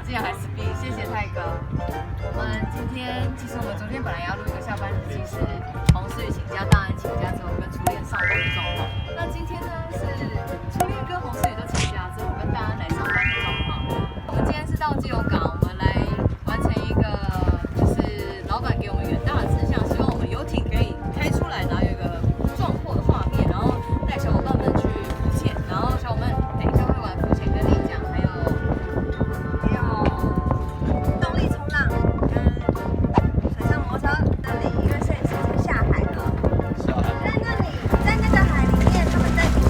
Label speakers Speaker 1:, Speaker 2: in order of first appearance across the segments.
Speaker 1: 好，竟然还是 B， 谢谢泰哥。我们今天其实我们昨天本来要录一个下班日记，是洪思雨请假，大安请假之后跟初恋上班的状况。那今天呢是初恋跟洪思雨都请假之后，我跟大安来上班的状况。我们今天是到基隆港，我们来完成一个就是老板给我们远大的志向，希望我们游艇可以开出来，然后有一个壮阔的画面，然后带小伙伴们去浮潜，然后小伙伴等一下会玩浮潜跟立桨，还有
Speaker 2: 动力冲浪跟水上摩托车。那里因为摄影师已经下海了，在那里，在那个海里面，他们在里面。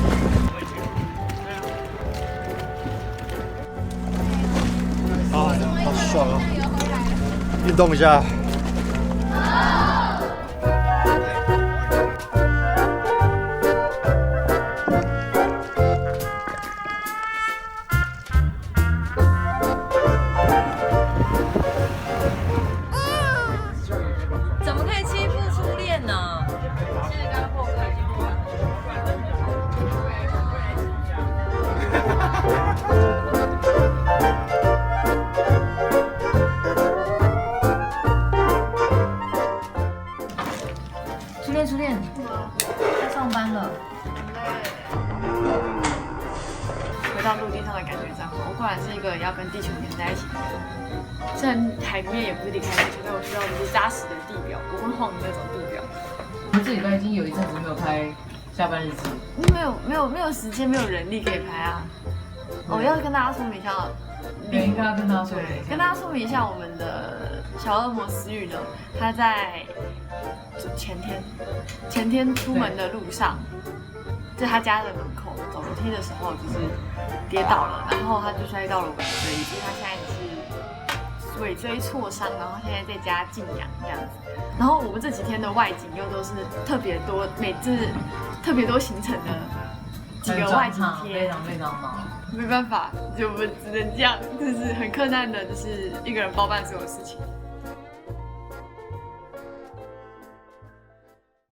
Speaker 3: 啊，好爽啊！运动一下。
Speaker 1: 怎么可以欺负初恋呢？其实刚刚破壳已经过了。初恋，要上班了。回到陆地上的感觉这样，我果然是一个要跟地球连在一起的人。虽然海里面也不是离开地球，但我需要就是扎实的地表，不会晃的那种地表。
Speaker 4: 我们这礼拜已经有一阵子没有拍下班日记，
Speaker 1: 没有时间，没有人力可以拍啊。我要跟大家说明一下，
Speaker 4: 对，应该要跟大家说明一下，
Speaker 1: 跟大家说明一下我们的小恶魔思雨呢，他在前天出门的路上，在他家的门口走楼梯的时候，就是跌倒了，然后他就摔到了尾椎，所以他现在是尾椎挫伤，然后现在在家静养这样子。然后我们这几天的外景又都是特别多，每次特别多行程的几个外景贴，
Speaker 4: 非常忙。
Speaker 1: 没办法，就我们只能这样，就是很困难的，就是一个人包办所有事情。